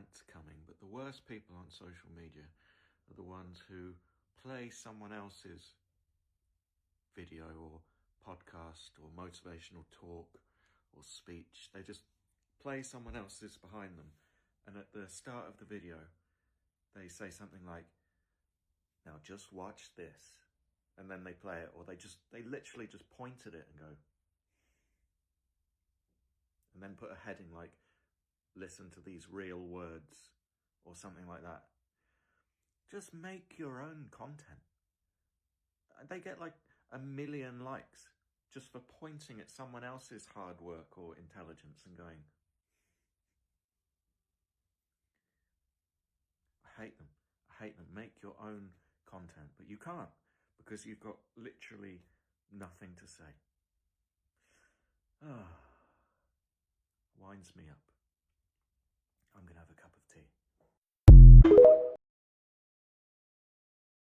rant coming, but the worst people on social media are the ones who play someone else's video or podcast or motivational talk or speech. They just play someone else's behind them, and at the start of the video they say something like, "Now just watch this," and then they play it, or they literally just point at it and go, and then put a heading like, "Listen to these real words," or something like that. Just make your own content. They get like 1 million likes just for pointing at someone else's hard work or intelligence and going, I hate them. I hate them. Make your own content, but you can't because you've got literally nothing to say. Winds me up.